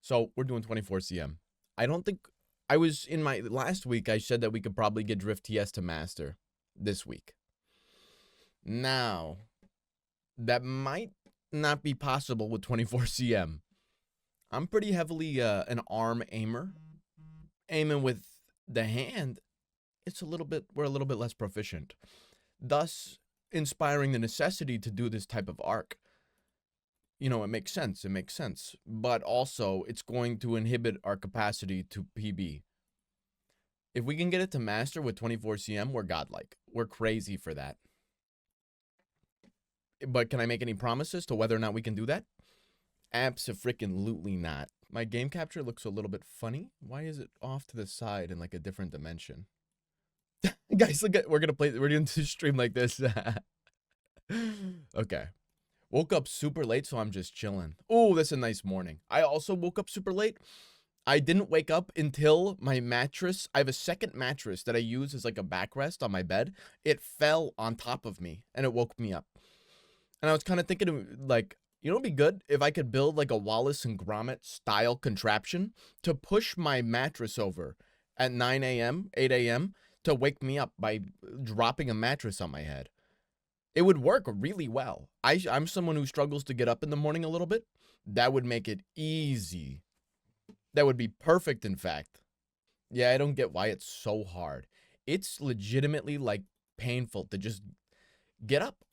So we're doing 24 CM. I don't think I was in my last week. I said that we could probably get Drift TS to master this week. Now, that might not be possible with 24 CM. I'm pretty heavily an arm aimer. Aiming with the hand, we're a little bit less proficient. Thus, inspiring the necessity to do this type of arc. You know, it makes sense. It makes sense. But also, it's going to inhibit our capacity to PB. If we can get it to master with 24 CM, we're godlike. We're crazy for that. But can I make any promises to whether or not we can do that? Abso-freaking-lutely not. My game capture looks a little bit funny. Why is it off to the side in like a different dimension? Guys, look at we're doing this stream like this. Okay. Woke up super late, so I'm just chilling. Oh, that's a nice morning. I also woke up super late. I didn't wake up until my mattress. I have a second mattress that I use as like a backrest on my bed. It fell on top of me and it woke me up. And I was kind of thinking of like, you know, it'd be good if I could build like a Wallace and Gromit style contraption to push my mattress over at 9 a.m., 8 a.m. to wake me up by dropping a mattress on my head. It would work really well. I'm someone who struggles to get up in the morning a little bit. That would make it easy. That would be perfect, in fact. Yeah, I don't get why it's so hard. It's legitimately, like, painful to just get up.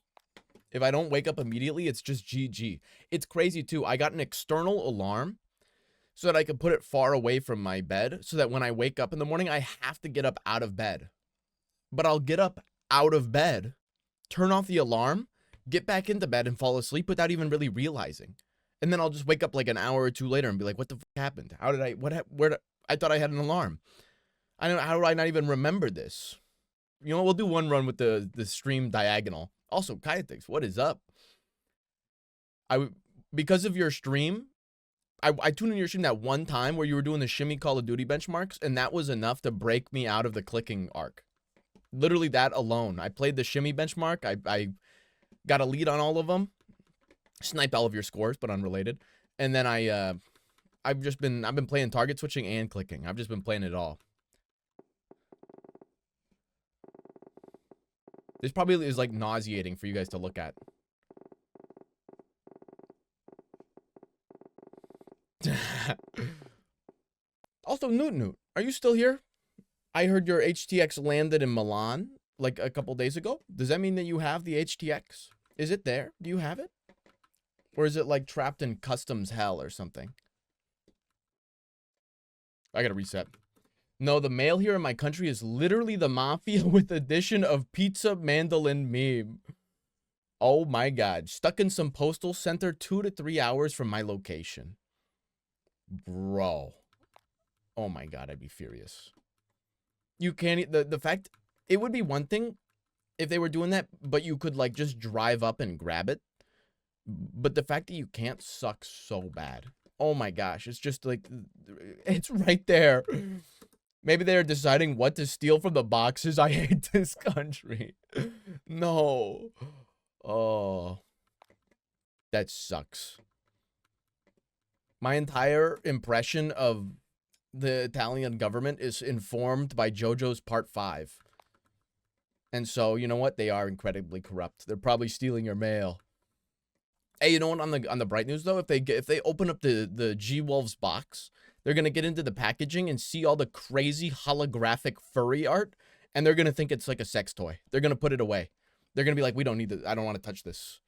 If I don't wake up immediately, it's just GG. It's crazy, too. I got an external alarm so that I could put it far away from my bed so that when I wake up in the morning, I have to get up out of bed. But I'll get up out of bed, turn off the alarm, get back into bed, and fall asleep without even really realizing. And then I'll just wake up like an hour or two later and be like, what the fuck happened? How did I, I thought I had an alarm. I don't know, how do I not even remember this? You know, we'll do one run with the stream diagonal. Also, Kayatix, what is up? Because of your stream, I tuned in your stream that one time where you were doing the shimmy Call of Duty benchmarks, and that was enough to break me out of the clicking arc. Literally that alone. I played the shimmy benchmark. I got a lead on all of them. Snipe all of your scores, but unrelated. And then I've been playing target switching and clicking. I've just been playing it all. This probably is like nauseating for you guys to look at. Also, Newt, are you still here? I heard your HTX landed in Milan like a couple days ago. Does that mean that you have the HTX? Is it there? Do you have it? Or is it like trapped in customs hell or something? I gotta reset. No, the mail here in my country is literally the mafia with addition of pizza mandolin meme. Oh my god. Stuck in some postal center 2 to 3 hours from my location. Bro. Oh my god, I'd be furious. You can't, the fact, it would be one thing if they were doing that, but you could like just drive up and grab it. But the fact that you can't sucks so bad. Oh my gosh, it's just like, it's right there. Maybe they're deciding what to steal from the boxes. I hate this country. No. Oh. That sucks. My entire impression of the Italian government is informed by JoJo's Part 5. And so, you know what? They are incredibly corrupt. They're probably stealing your mail. Hey, you know what? On the bright news though, if they open up the G-Wolves box, they're gonna get into the packaging and see all the crazy holographic furry art, and they're gonna think it's like a sex toy. They're gonna put it away. They're gonna be like, we don't need it. I don't want to touch this.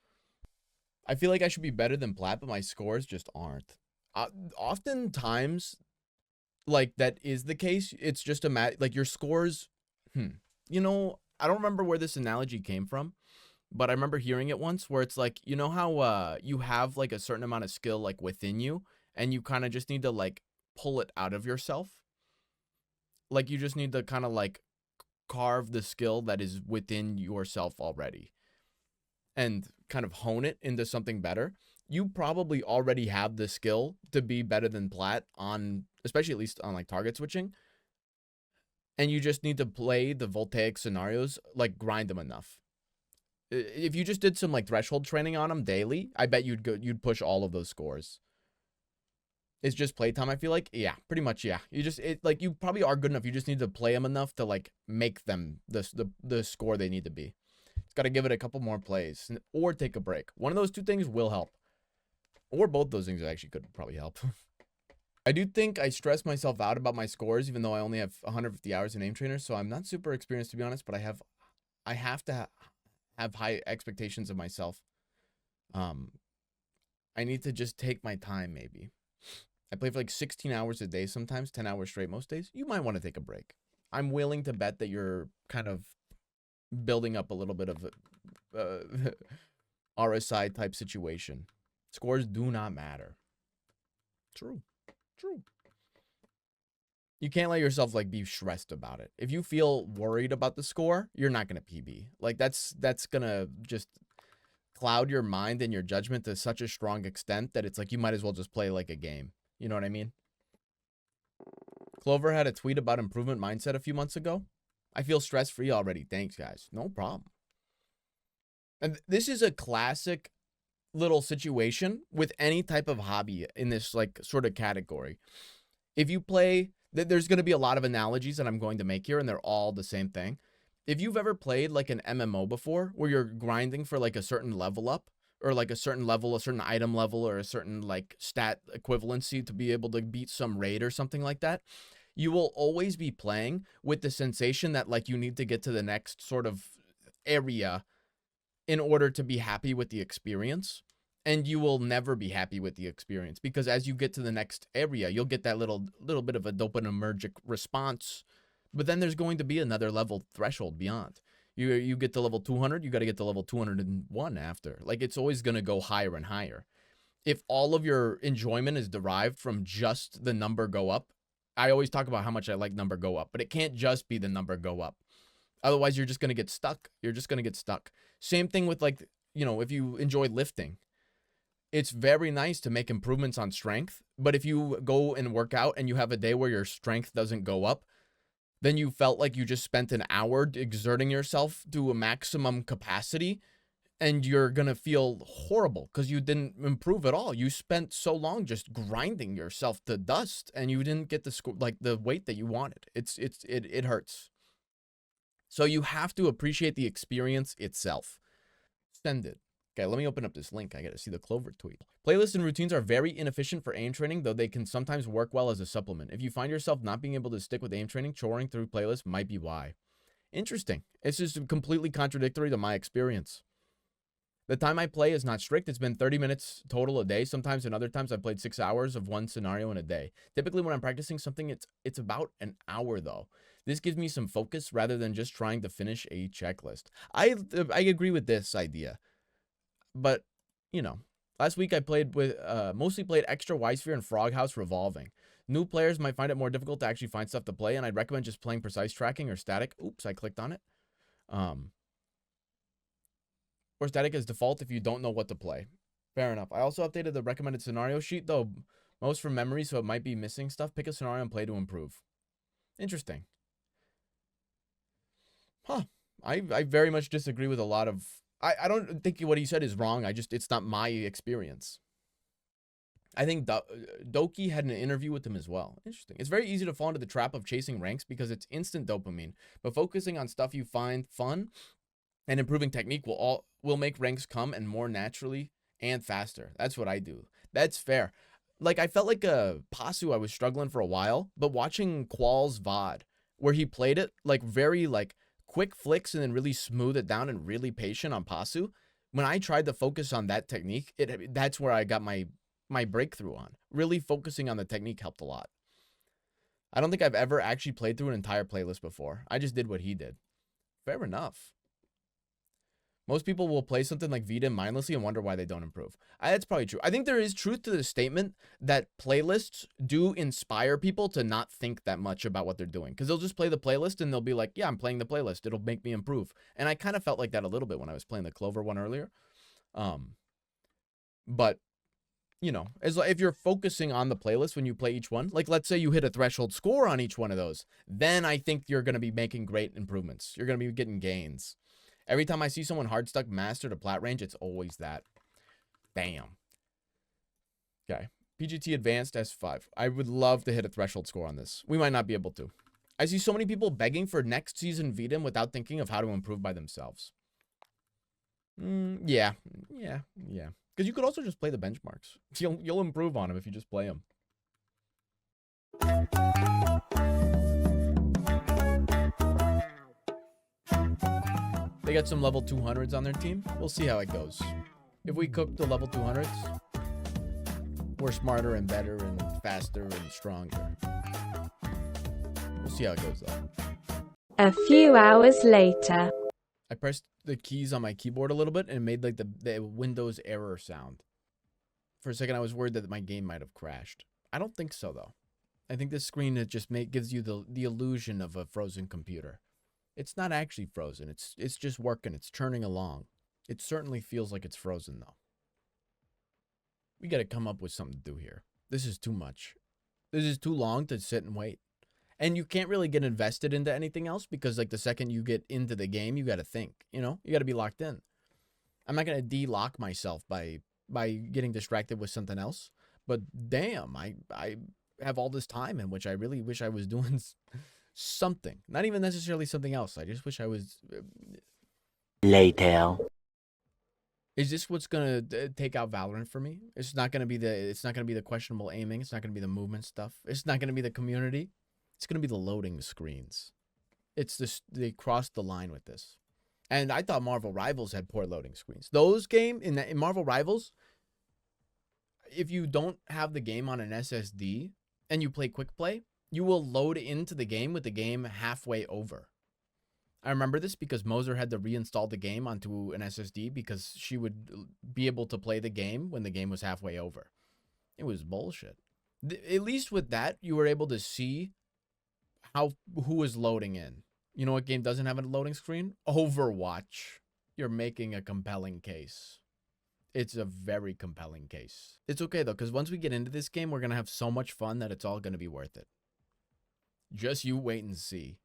I feel like I should be better than Plat, but my scores just aren't. Oftentimes, like that is the case. It's just like your scores. You know, I don't remember where this analogy came from, but I remember hearing it once where it's like, you know how you have like a certain amount of skill like within you, and you kind of just need to like pull it out of yourself. Like you just need to kind of like carve the skill that is within yourself already and kind of hone it into something better. You probably already have the skill to be better than Plat on, especially at least on like target switching. And you just need to play the voltaic scenarios, like grind them enough. If you just did some like threshold training on them daily, I bet you'd push all of those scores. It's just playtime, I feel like. Yeah, pretty much, yeah. Like, you probably are good enough. You just need to play them enough to, like, make them the score they need to be. It's got to give it a couple more plays or take a break. One of those two things will help. Or both those things actually could probably help. I do think I stress myself out about my scores, even though I only have 150 hours in Aim Trainer, so I'm not super experienced, to be honest, but I have to have high expectations of myself. I need to just take my time, maybe. I play for like 16 hours a day sometimes, 10 hours straight most days. You might want to take a break. I'm willing to bet that you're kind of building up a little bit of a RSI type situation. Scores do not matter. True. You can't let yourself like be stressed about it. If you feel worried about the score, you're not going to PB. Like that's going to just cloud your mind and your judgment to such a strong extent that it's like you might as well just play like a game. You know what I mean? Clover had a tweet about improvement mindset a few months ago. I feel stress-free already. Thanks, guys. No problem. And this is a classic little situation with any type of hobby in this like sort of category. If you play, there's going to be a lot of analogies that I'm going to make here, and they're all the same thing. If you've ever played like an MMO before, where you're grinding for like a certain level up, or like a certain level, a certain item level, or a certain like stat equivalency to be able to beat some raid or something like that, you will always be playing with the sensation that like you need to get to the next sort of area in order to be happy with the experience. And you will never be happy with the experience, because as you get to the next area, you'll get that little bit of a dopaminergic response, but then there's going to be another level threshold beyond. You get to level 200, you got to get to level 201 after. Like, it's always going to go higher and higher. If all of your enjoyment is derived from just the number go up, I always talk about how much I like number go up, but it can't just be the number go up. Otherwise, you're just going to get stuck. You're just going to get stuck. Same thing with, like, you know, if you enjoy lifting, it's very nice to make improvements on strength, but if you go and work out and you have a day where your strength doesn't go up, then you felt like you just spent an hour exerting yourself to a maximum capacity, and you're going to feel horrible because you didn't improve at all. You spent so long just grinding yourself to dust, and you didn't get the score, like the weight that you wanted. It hurts. So you have to appreciate the experience itself. Send it. Okay, let me open up this link. I got to see the Clover tweet. Playlists and routines are very inefficient for aim training, though they can sometimes work well as a supplement. If you find yourself not being able to stick with aim training, choring through playlists might be why. Interesting. It's just completely contradictory to my experience. The time I play is not strict. It's been 30 minutes total a day. Sometimes and other times I've played 6 hours of one scenario in a day. Typically when I'm practicing something, it's about an hour though. This gives me some focus rather than just trying to finish a checklist. I agree with this idea. But, you know, last week I played with, mostly played Extra, Y-Sphere, and Frog House Revolving. New players might find it more difficult to actually find stuff to play, and I'd recommend just playing Precise Tracking or Static. Oops, I clicked on it. Or Static as default if you don't know what to play. Fair enough. I also updated the recommended scenario sheet, though most from memory, so it might be missing stuff. Pick a scenario and play to improve. Interesting. Huh. I very much disagree with a lot of... I don't think what he said is wrong. It's not my experience. I think Doki had an interview with him as well. Interesting. It's very easy to fall into the trap of chasing ranks because it's instant dopamine. But focusing on stuff you find fun and improving technique will make ranks come and more naturally and faster. That's what I do. That's fair. Like, I felt like Pasu, I was struggling for a while, but watching Qual's VOD, where he played it, like, very, like, quick flicks and then really smooth it down and really patient on Pasu. When I tried to focus on that technique, that's where I got my breakthrough on. Really focusing on the technique helped a lot. I don't think I've ever actually played through an entire playlist before. I just did what he did. Fair enough. Most people will play something like Vita mindlessly and wonder why they don't improve. That's probably true. I think there is truth to the statement that playlists do inspire people to not think that much about what they're doing. Because they'll just play the playlist and they'll be like, yeah, I'm playing the playlist. It'll make me improve. And I kind of felt like that a little bit when I was playing the Clover one earlier. But, you know, if you're focusing on the playlist when you play each one, like let's say you hit a threshold score on each one of those, then I think you're going to be making great improvements. You're going to be getting gains. Every time I see someone hard stuck master to plat range, it's always that. Damn. Okay. PGT Advanced S5. I would love to hit a threshold score on this. We might not be able to. I see so many people begging for next season VDIM without thinking of how to improve by themselves. Yeah. Because you could also just play the benchmarks. You'll improve on them if you just play them. They got some level 200s on their team. We'll see how it goes. If we cook the level 200s, we're smarter and better and faster and stronger. We'll see how it goes, though. A few hours later. I pressed the keys on my keyboard a little bit and it made like the Windows error sound. For a second, I was worried that my game might have crashed. I don't think so, though. I think this screen it just gives you the illusion of a frozen computer. It's not actually frozen. It's just working. It's churning along. It certainly feels like it's frozen, though. We got to come up with something to do here. This is too much. This is too long to sit and wait. And you can't really get invested into anything else because, like, the second you get into the game, you got to think, you know? You got to be locked in. I'm not going to de-lock myself by getting distracted with something else. But damn, I have all this time in which I really wish I was doing something. Not even necessarily something else. I just wish I was... Later. Is this what's gonna take out Valorant for me? It's not gonna be the questionable aiming. It's not gonna be the movement stuff. It's not gonna be the community. It's gonna be the loading screens. It's this, they crossed the line with this. And I thought Marvel Rivals had poor loading screens. Those in Marvel Rivals, if you don't have the game on an SSD and you play quick play, you will load into the game with the game halfway over. I remember this because Moser had to reinstall the game onto an SSD because she would be able to play the game when the game was halfway over. It was bullshit. At least with that, you were able to see who was loading in. You know what game doesn't have a loading screen? Overwatch. You're making a compelling case. It's a very compelling case. It's okay, though, because once we get into this game, we're going to have so much fun that it's all going to be worth it. Just you wait and see.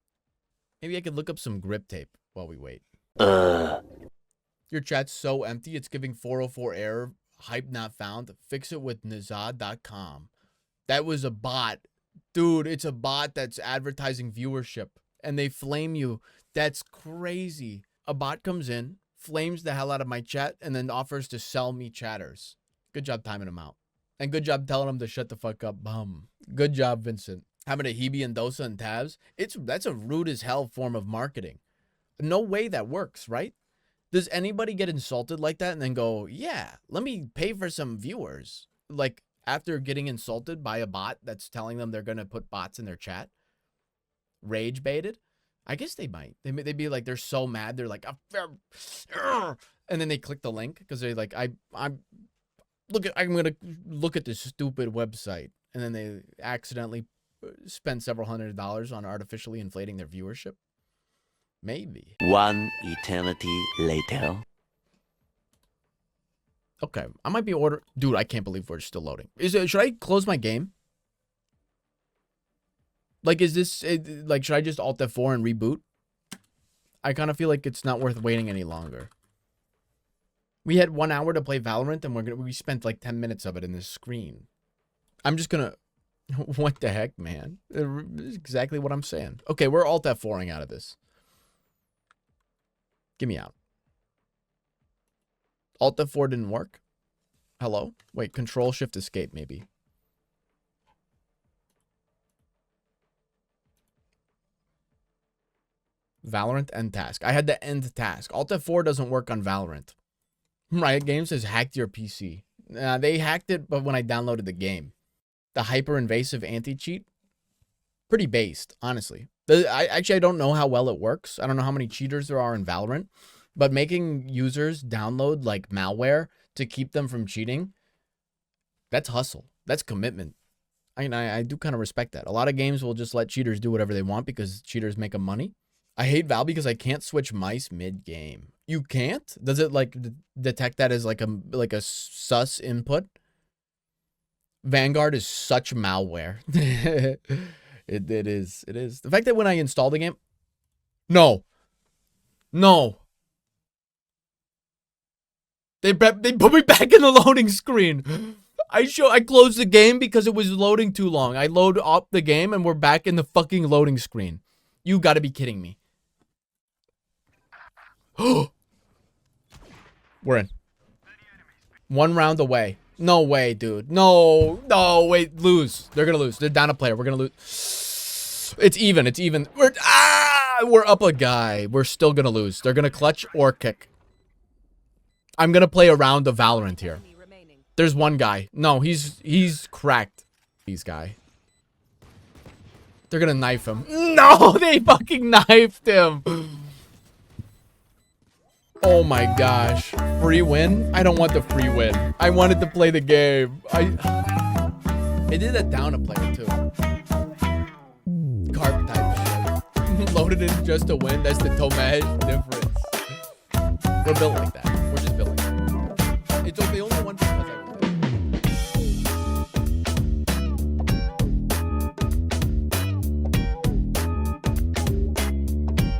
Maybe I could look up some grip tape while we wait. Your chat's so empty, it's giving 404 error. Hype not found. Fix it with Nizad.com. That was a bot. Dude, it's a bot that's advertising viewership. And they flame you. That's crazy. A bot comes in, flames the hell out of my chat, and then offers to sell me chatters. Good job timing them out. And good job telling them to shut the fuck up. Bum. Good job, Vincent. Having a Hebe and Dosa and tabs, that's a rude as hell form of marketing. No way that works, right? Does anybody get insulted like that and then go, yeah, let me pay for some viewers? Like, after getting insulted by a bot that's telling them they're going to put bots in their chat? Rage baited? I guess they might. They'd be like, they're so mad. They're like, and then they click the link because they're like, I'm going to look at this stupid website. And then they accidentally spend several $100s on artificially inflating their viewership. Maybe. One eternity later. Okay, I might be Dude, I can't believe we're still loading. Should I close my game? Like, is this like, should I just Alt F4 and reboot? I kind of feel like it's not worth waiting any longer. We had 1 hour to play Valorant, and we spent like 10 minutes of it in this screen. I'm just gonna. What the heck, man? This is exactly what I'm saying. Okay, we're Alt F4ing out of this. Get me out. Alt F4 didn't work? Hello? Wait, Control Shift Escape, maybe. Valorant end task. I had to end task. Alt F4 doesn't work on Valorant. Riot Games has hacked your PC. They hacked it, but when I downloaded the game. The hyper-invasive anti-cheat, pretty based, honestly. I don't know how well it works. I don't know how many cheaters there are in Valorant, but making users download like malware to keep them from cheating, that's hustle. That's commitment. I do kind of respect that. A lot of games will just let cheaters do whatever they want because cheaters make them money. I hate Val because I can't switch mice mid-game. You can't? Does it like detect that as like a sus input? Vanguard is such malware. It is. The fact that when I install the game... No. They put me back in the loading screen. I closed the game because it was loading too long. I load up the game and we're back in the fucking loading screen. You gotta be kidding me. We're in. 1 round away. No way, dude. No, wait, lose. They're gonna lose. They're down a player. We're gonna lose. It's even. We're up a guy. We're still gonna lose. They're gonna clutch or kick. I'm gonna play a round of Valorant here. There's one guy. No, he's cracked. These guy. They're gonna knife him. No, they fucking knifed him. Oh my gosh. Free win? I don't want the free win. I wanted to play the game. It did a down a player too. Carp type shit. Loaded in just to win. That's the ToeMashio difference. We're built like that. We're just built like that. It's the only one.